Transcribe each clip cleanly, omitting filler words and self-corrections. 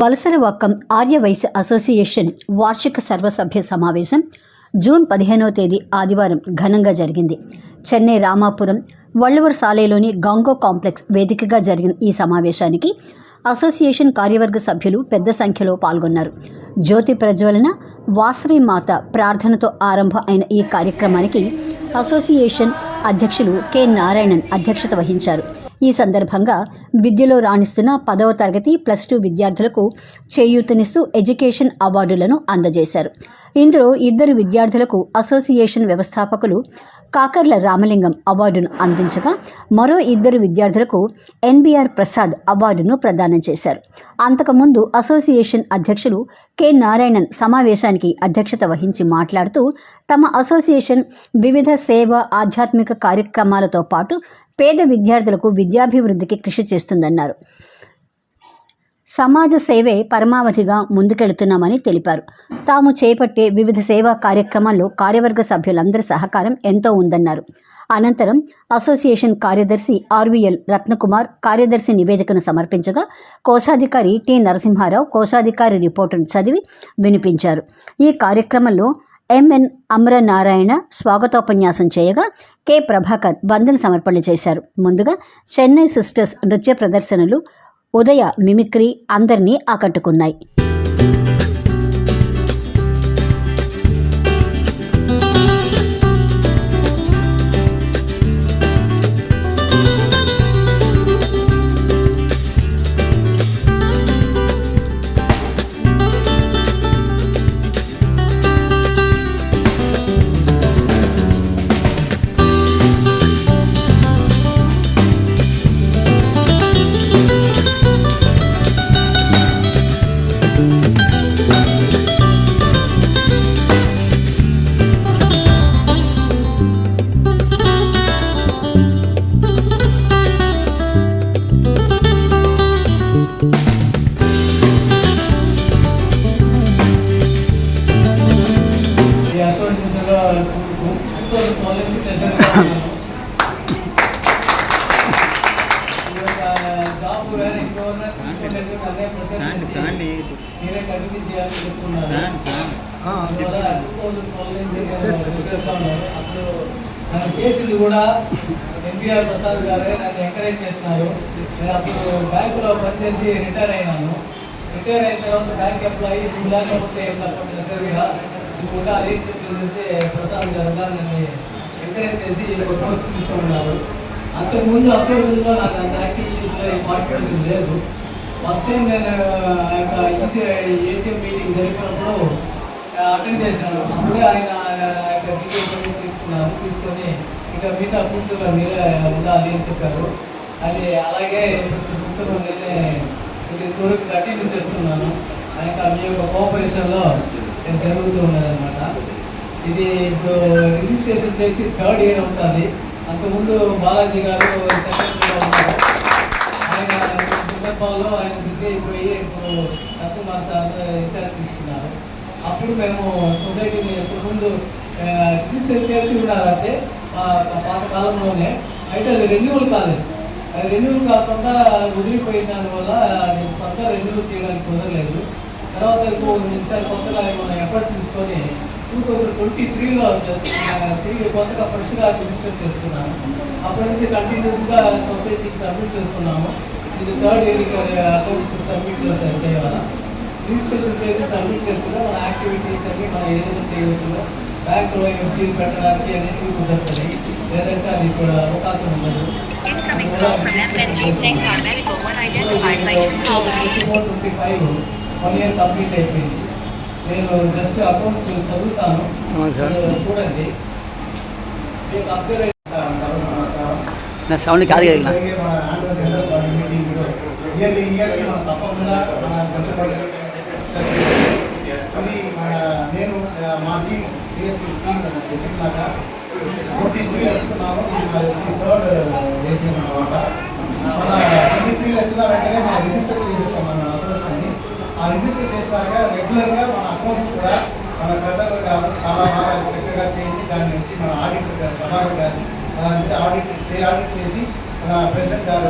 వలసరవక్కం Aryavysya association వార్షిక సర్వసభ్య సమావేశం జూన్ 15వ తేదీ ఆదివారం ఘనంగా జరిగింది. చెన్నై రామాపురం వళ్ళూరు సాలేలోని గాంగో కాంప్లెక్స్ వేదికగా జరిగిన ఈ సమావేశానికి అసోసియేషన్ కార్యవర్గ సభ్యులు పెద్ద సంఖ్యలో పాల్గొన్నారు. జ్యోతి ప్రజ్వలన, వాసవి మాత ప్రార్థనతో ఆరంభం అయిన ఈ కార్యక్రమానికి అసోసియేషన్ అధ్యక్షులు కె నారాయణన్ అధ్యక్షత వహించారు. ఈ సందర్భంగా విద్యలో రాణిస్తున్న 10వ తరగతి +2 విద్యార్థులకు చేయూతనిస్తూ ఎడ్యుకేషన్ అవార్డులను అందజేశారు. ఇందులో 2 విద్యార్థులకు అసోసియేషన్ వ్యవస్థాపకులు కాకర్ల రామలింగం అవార్డును అందించగా మరో 2 విద్యార్థులకు ఎన్బిఆర్ ప్రసాద్ అవార్డును ప్రదానం చేశారు. అంతకుముందు అసోసియేషన్ అధ్యక్షులు కె నారాయణన్ సమావేశానికి అధ్యక్షత వహించి మాట్లాడుతూ తమ అసోసియేషన్ వివిధ సేవ ఆధ్యాత్మిక కార్యక్రమాలతో పాటు పేద విద్యార్థులకు విద్యాభివృద్ధికి కృషి చేస్తుందన్నారు. సమాజ సేవే పరమావధిగా ముందుకెళ్తున్నామని తెలిపారు. తాము చేపట్టే వివిధ సేవా కార్యక్రమాల్లో కార్యవర్గ సభ్యులందరి సహకారం ఎంతో ఉందన్నారు. అనంతరం అసోసియేషన్ కార్యదర్శి ఆర్వీఎల్ రత్నకుమార్ కార్యదర్శి నివేదికను సమర్పించగా కోశాధికారి టి నరసింహారావు కోశాధికారి రిపోర్టును చదివి వినిపించారు. ఈ కార్యక్రమంలో ఎంఎన్ అమరనారాయణ స్వాగతోపన్యాసం చేయగా కె ప్రభాకర్ వందన సమర్పణ చేశారు. ముందుగా చెన్నై సిస్టర్స్ నృత్య ప్రదర్శనలు, ఉదయ మిమిక్రీ అందరినీ ఆకట్టుకున్నాయి. అప్పుడు మన కేసులు కూడా ఎన్బిఆర్ ప్రసాద్ గారే నన్ను ఎంకరేజ్ చేసినారు. నేను అప్పుడు బ్యాంకులో పనిచేసి రిటైర్ అయినాను. రిటైర్ అయిన తర్వాత బ్యాంక్ ఎంప్లాయీ లేకపోతే రిటైర్గా ఉండాలి చెప్పేసి ప్రసాద్ గారు నన్ను ఎంకరేజ్ చేసి పోస్ట్ తీసుకున్నారు. అంతకుముందు అసోసియేషన్లో నాకు అంత యాక్టివిటీస్లో పార్టిసిపేషన్ లేదు. ఫస్ట్ టైం నేను ఏసీఎం మీటింగ్ జరిగినప్పుడు అటెండ్ చేశాను. అప్పుడే ఆయన తీసుకొని ఇక మిగతా ఫ్యూచర్లో మీరే ఉండాలి అని చెప్పారు. అది అలాగే ఫ్యూచర్లో నేనే కోరిక కంటిన్యూ చేస్తున్నాను. ఇంకా మీ యొక్క కోఆపరేషన్లో నేను జరుగుతూ ఉన్నదన్నమాట. ఇది ఇప్పుడు రిజిస్ట్రేషన్ చేసి 3rd ఇయర్ అవుతుంది. అంతకుముందు బాలాజీ గారు సెక్రటరీగా ఉన్నారు. ఆయన సందర్భంలో ఆయన బిజీ అయిపోయి ఇప్పుడు రత్నకుమార్ సార్ ఇన్ఛార్జ్ తీసుకున్నారు. అప్పుడు మేము సొసైటీని ముందు రిజిస్టర్ చేసి ఉన్నారంటే పాత కాలంలోనే అయితే అది రెన్యూవల్ కాలేదు. అది రెన్యూవల్ కాకుండా వదిలిపోయిన దానివల్ల అది కొత్త రెన్యూవల్ చేయడానికి కుదరలేదు. తర్వాత ఈసారి కొత్తగా మనం ఎఫర్ట్స్ తీసుకొని 2023లో తిరిగి కొత్తగా ఫ్రెష్గా రిజిస్టర్ చేసుకున్నాము. అప్పటి నుంచి కంటిన్యూస్గా సొసైటీకి సబ్మిట్ చేస్తున్నాము. ఇది 3rd ఇయర్ అకౌంట్స్ సబ్మిట్ చేయాలి. రిజిస్ట్రేషన్ చేసి సబ్మిట్ చేసుకుంటే మన యాక్టివిటీస్ అన్ని మనం ఏదైనా చేయవచ్చులో బ్యాంకులో ఎఫ్డీలు పెట్టడానికి అనేది కుదరుతుంది. లేదంటే అది అవకాశం ఉండదు. 2025 1 ఇయర్ కంప్లీట్ అయిపోయింది. నేను జస్ట్ అకౌంట్స్ చదువుతాను, చూడండి. మీకు అబ్జర్వ్ సౌండ్ కాదు కదా నేను మా టీం టీఎస్పీ స్కీమ్ పెట్టినాక 43 వేసుకున్నాము. అది వచ్చి 3rd ఏసీ అనమాట. మన 23 ఎత్తున వెంటనే మనం రిజిస్టర్ చేస్తాం మన అసోసియేషన్ని. ఆ రిజిస్టర్ చేసినాక రెగ్యులర్గా మన అకౌంట్స్ కూడా మన ప్రజలు చాలా బాగా చక్కగా చేసి దాని నుంచి మన ఆడిటర్ గారు ప్రసాద్ గారిని దాని నుంచి ఆడిట్ చేసి మన ప్రెసిడెంట్ గారు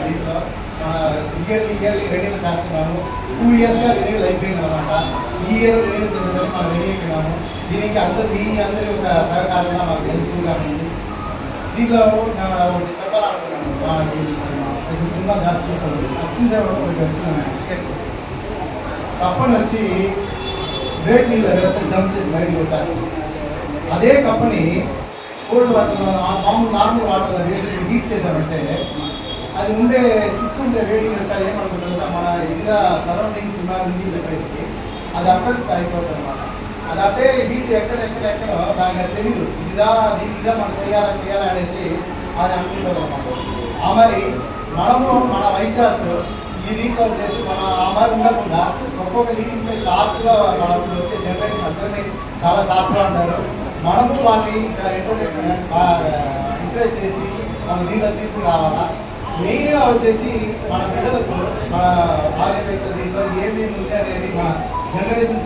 దీంట్లో ఇయర్లీ రెన్యూల్ చేస్తున్నాము. 2 ఇయర్స్గా రెన్యూల్ అయిపోయింది అనమాట. ఈ ఇయర్ రెన్యూల్ చేసేదానికి మనం రెడీ అయిపోయినాము. దీనికి మీ అందరి ఒక సహకారంగా మాకు హెల్ప్ఫుల్గా ఉంది. దీంట్లో ఒకటి చెప్పాలనుకున్నాను. సినిమా కంపెనీ వచ్చి వేడి నీళ్ళు వేస్తే జంప్ చేసి బయటకు వచ్చేస్తుంది. అదే కంపెనీ కోల్డ్ వాటర్లో మామూలు నార్మల్ వాటర్లో వేసి హీట్ చేశామంటే అది ఉండే చుట్టూ ఉండే వేడి వచ్చారు ఏమనుకుంటుంది మన ఇతర సరౌండింగ్స్ ఉంది చెప్పేసి అది అఫెక్ట్స్ అయిపోతుంది అనమాట. అది అంటే హీట్ ఎక్కడో దానికి అది తెలియదు. దీనిగా మనం చేయాలనేసి అది అనుకుంటుంది అనమాట. ఆ మరి మనము మన వైశాస్ ఈ దీంట్లో వచ్చేసి మన ఆ మరి ఉండకుండా ఒక్కొక్క దీంట్లో షార్ప్గా మనకు వచ్చే జనరేషన్ అందరినీ చాలా షార్ప్గా ఉంటారు. మనము వాటిని ఎంకరేజ్ చేసి మన దీంట్లో తీసుకురావాలా. మెయిన్గా వచ్చేసి మన పిల్లలకు మన ఆర్యవేశ దీంట్లో ఏమేమి ఉంది అనేది మన జనరేషన్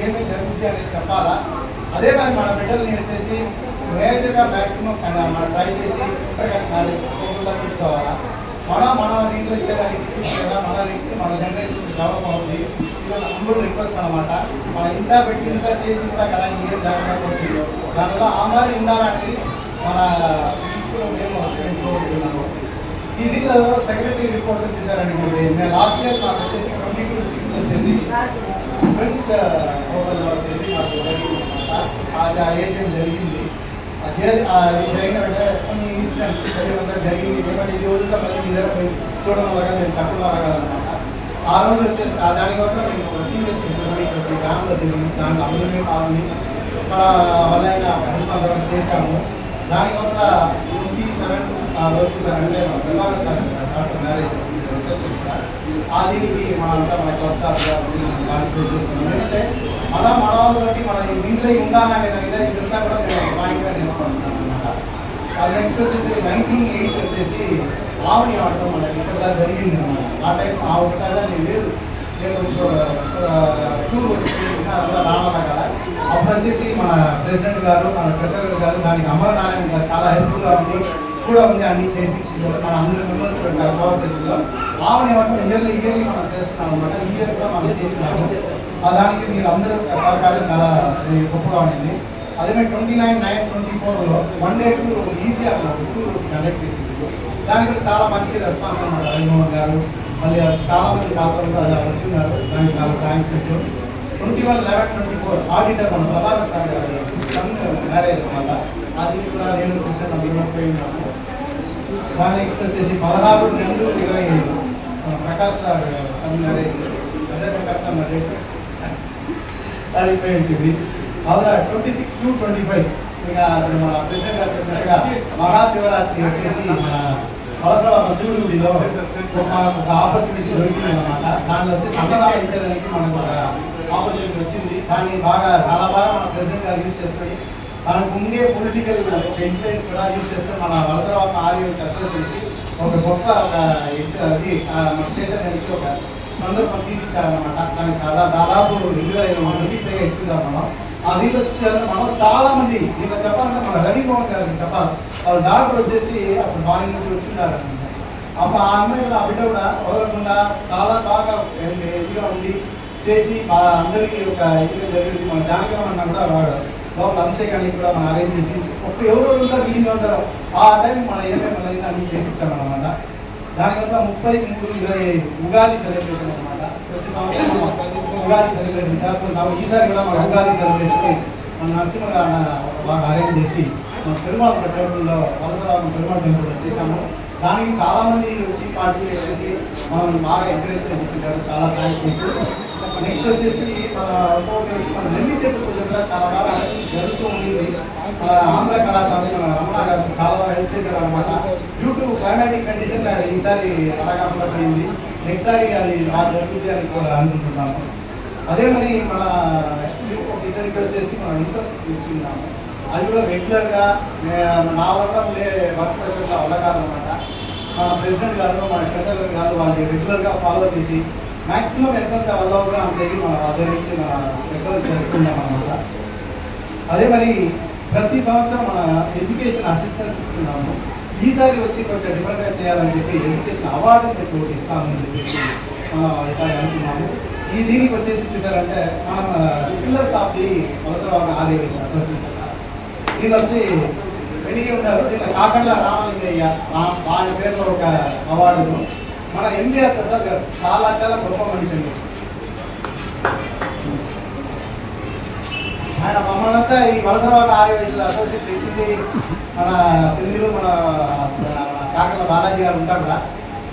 ఏమేమి జరుగుతుంది అనేది చెప్పాలా. అదే మరి మన పిల్లల్ని వచ్చేసి మేజర్గా మ్యాక్సిమం మనం ట్రై చేసి తీసుకోవాలా. మన దీంట్లో ఇచ్చేదానికి లేదా మన నెక్స్ట్ మన జనరేషన్ డెవలప్ అవుతుంది. ఇది అందరూ రిక్వెస్ట్ అనమాట. మనం ఇంత పెట్టి ఇంత చేసి కూడా కదా ఏం జరగకపోతుంది. దానివల్ల ఆ మరి ఉండాలనేది మన ఇప్పుడు మేము కోరుతున్నాము. ఈ దీంట్లో సెక్రటరీ రిపోర్ట్ చేశారండి. నేను లాస్ట్ ఇయర్ నాకు వచ్చేసి 22/6 వచ్చేసి ఫ్రెండ్స్ హోటల్లో వచ్చేసి నాకు జరిగింది. ఆ ఏజెంట్ జరిగింది. జరిగిన వెంటనే కొన్ని ఇన్సిడెంట్స్ జరిగింది. ఏమంటే ఇది రోజుల్లో మళ్ళీ చూడడం వల్ల నేను చెప్పడం కదనమాట. ఆ రోజు వచ్చేసి దానివల్ల నేను సీరియస్ గ్రామంలో జరిగింది. దాంట్లో అందరినీ పాల్గొని వల్ల ప్రభుత్వం చేశాము. దానివల్ల 27 రోజు అంటే డాక్టర్ మ్యారేజ్ రీసెర్చ్ చేస్తారు. దీనికి మనంతా మన పార్టిసిపేట్ చేస్తున్నాం. ఎందుకంటే మన వాళ్ళు బట్టి మన దీంట్లో ఉండాలనే దాని మీద ఇదంతా కూడా మేము పాయింట్గా నేర్చుకుంటున్నాం అనమాట. నెక్స్ట్ వచ్చేసి 1908 వచ్చేసి ఆవుని ఆడటం మనకి ఇక్కడ దాకా జరిగింది అనమాట. ఆ టైం ఆ ఒకసారి నేను లేదు టూర్ రావాలా కదా. అప్పుడు వచ్చేసి మన ప్రెసిడెంట్ గారు మన ట్రెజరర్ గారు దానికి అమరనారాయణ గారు చాలా హెల్ప్ఫుల్గా ఉంది కూడా ఉంది. అన్ని చేయించింది మన అందరి మెంబర్స్ పెట్టారు కోఆపరేషన్లో. ఆమెను ఏమంటే ఇయర్లీ మనం చేస్తున్నాం అనమాట. ఈ ఇయర్ కూడా మనం చేసినాము. దానికి మీరు అందరూ సహకారం చాలా గొప్పగా ఉండింది. అదే 29/9/24లో 1 day టూర్ ఈసీఆర్లో టూర్ కండక్ట్ చేసింది. దానికి చాలా మంచి రెస్పాన్స్ అనమాట. రవిమోహన్ గారు మళ్ళీ చాలా మంది కాకుండా వచ్చిన్నారు. దానికి చాలా థ్యాంక్స్ పెట్టు. 21/11/24 ఆడిటర్ మన ప్రభాకర్ సార్ గారు మ్యారేజ్ అనమాట. అది కూడా నేను చూసాను పోయినాము. దాని నెక్స్ట్ వచ్చేసి 16/2/25 ప్రకాష్ సార్ మ్యారేజ్ అదే అయిపోయింది. అలా 26/2/25 ఇక మన ప్రెసిడెంట్ గారు చెప్పినట్టుగా మహాశివరాత్రి వచ్చేసి మన అవసరం శివుడి గుడిలో ఒక ఆపర్చునిటీ దొరికింది అనమాట. దాంట్లో వచ్చి అన్నదానం ఇచ్చేదానికి మనకు ఒక ఆపర్చునిటీ వచ్చింది. కానీ చాలా బాగా మన ప్రెసిడెంట్ గారు యూజ్ చేసుకొని దానికి ముందే పొలిటికల్ ఇన్ఫ్లుయెన్స్ కూడా యూజ్ చేసుకొని మన వలసరావు ఆర్యవేశ అసోసియేషన్ ఒక గొప్ప అది మన చేసేదానికి ఒక సందర్భం తీసిచ్చారనమాట. దానికి చాలా దాదాపు 25 మంది ఇచ్చుకుందాం మనం. ఆ దీంట్లో చూసారు మనం చాలా మంది దీంట్లో చెప్పాలంటే మన రవిమోహన్ గారికి చెప్పాలి. వాళ్ళ డాక్టర్ వచ్చేసి అప్పుడు మార్నింగ్ నుంచి వచ్చిన్నారనమాట. అప్పుడు ఆ అమ్మాయి కూడా ఆ బిడ్డ కూడా వదలకుండా చాలా బాగా ఇదిగా ఉండి చేసి అందరికీ ఒక ఇదిగా జరిగింది. మన జానకమన్నా కూడా వాడు లోపల అభిషేకానికి కూడా మనం అరేంజ్ చేసి ఎవరు ఉంటారు వీళ్ళు ఉంటారో ఆ టైం మన ఏమేమి అన్ని చేసి ఇచ్చామన్నమాట. దానివల్ల 33/25 ఉగాది సెలబ్రేషన్ అనమాట. ప్రతి సంవత్సరం ఉగాది సెలబ్రేషన్ ఈసారి కూడా మన ఉగాది సెలబ్రేషన్ మన నరసింహ బాగా అరేంజ్ చేసి మన పెరుమాళ టెంపుల్లో వలసరావు పెరుమాళ టెంపుల్ చేశాము. దానికి చాలామంది వచ్చి పార్టిసిపేట్ చేసి మనం బాగా ఎంకరేజ్ చేయించారు. చాలా థ్యాంక్స్. నెక్స్ట్ వచ్చేసి మన నెల్లి టెంపుల్ కూడా చాలా బాగా జరుగుతూ ఉండింది. ఆంధ్ర కళాశాల మన రమణ గారు చాలా బాగా హెల్ప్ చేశారు అనమాట. డ్యూ టు క్లైమాటిక్ కండిషన్ ఈసారి అలాగా పోయింది. నెక్స్ట్ సారి అది బాగా జరుగుతుంది అని కూడా అనుకుంటున్నాము. అదే మరి మన ఇద్దరికి వచ్చేసి మనం ఇంట్రెస్ట్ ఇచ్చిందాము. అది కూడా రెగ్యులర్గా నా వల్ల ఉండే వర్క్ ప్రెషర్గా వల్ల కాదనమాట. మన ప్రెసిడెంట్ గారు మన ట్రెజరర్ గారు వాళ్ళు రెగ్యులర్గా ఫాలో చేసి మ్యాక్సిమం ఎంత వల్ల అనేది మన దగ్గర నుంచి మన రెగ్యులర్ జరుపుకున్నాం అనమాట. అదే మరి ప్రతి సంవత్సరం మన ఎడ్యుకేషన్ అసిస్టెంట్ ఇస్తున్నాము. ఈసారి వచ్చి కొంచెం డిఫరెంట్గా చేయాలని చెప్పి ఎడ్యుకేషన్ అవార్డు అని చెప్పి ఒకటి ఇస్తామని చెప్పేసి మనం ఈసారి అనుకున్నాము. ఈ దీనికి వచ్చేసి చూసారంటే మనం pillars of the అవసరవాగ Aryavysya association దీనిలో వచ్చి వెలిగి ఉన్నారు. దీంట్లో కాకర్ల రామలింగయ్య ఆయన పేరులో ఒక అవార్డును మన ఎన్టీఆర్ ప్రసాద్ గారు చాలా చాలా గొప్ప మనిషి. ఆయన మమ్మల్నంతా ఈ వలసరవాగ ఆర్యవేశ అసోసియేషన్ తెచ్చింది మన సింధులు మన కాకర్ల బాలాజీ గారు ఉంటారు కదా.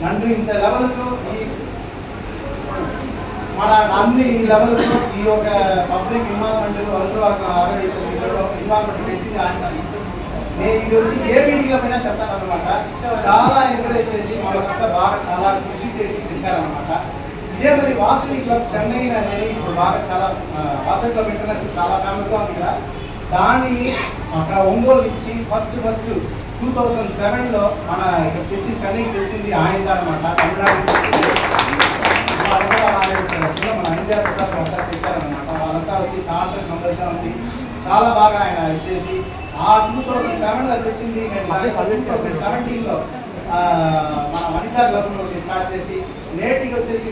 నన్ను ఇంత లెవెల్కు ఈ మన అన్ని లెవెల్కు ఈ యొక్క పబ్లిక్ ఇన్వాల్వ్మెంట్ వలసరవాగ ఆర్యవేశ ఇన్వాల్వ్మెంట్ తెచ్చింది ఆయన. నేను ఇది వచ్చి ఏ మీటింగ్లో పైన చెప్తాను అనమాట. చాలా ఎంకరేజ్ చేసి మనకంతా బాగా చాలా కృషి చేసి తెచ్చారనమాట. ఇదే మరి వాసవి క్లబ్ చెన్నై అనేది ఇప్పుడు బాగా చాలా వాసవి క్లబ్ ఇంటర్నేషనల్ చాలా ఫ్యామిలీగా ఉంది కదా. దాన్ని అక్కడ ఒంగోలు ఇచ్చి ఫస్ట్ 2007లో మన ఇక్కడ తెచ్చి చెన్నైకి తెచ్చింది ఆయన అనమాట. తమిళనాడు మన ఎన్టీఆర్ ప్రసాద్ అంతా తెచ్చారనమాట. వాళ్ళంతా వచ్చి చాలా సందర్శన ఉంది. చాలా బాగా ఆయన ఇచ్చేసి ఆ 2007లో తెచ్చింది. 2017లో మన వనితా క్లబ్లో స్టార్ట్ చేసి నేటికి వచ్చేసి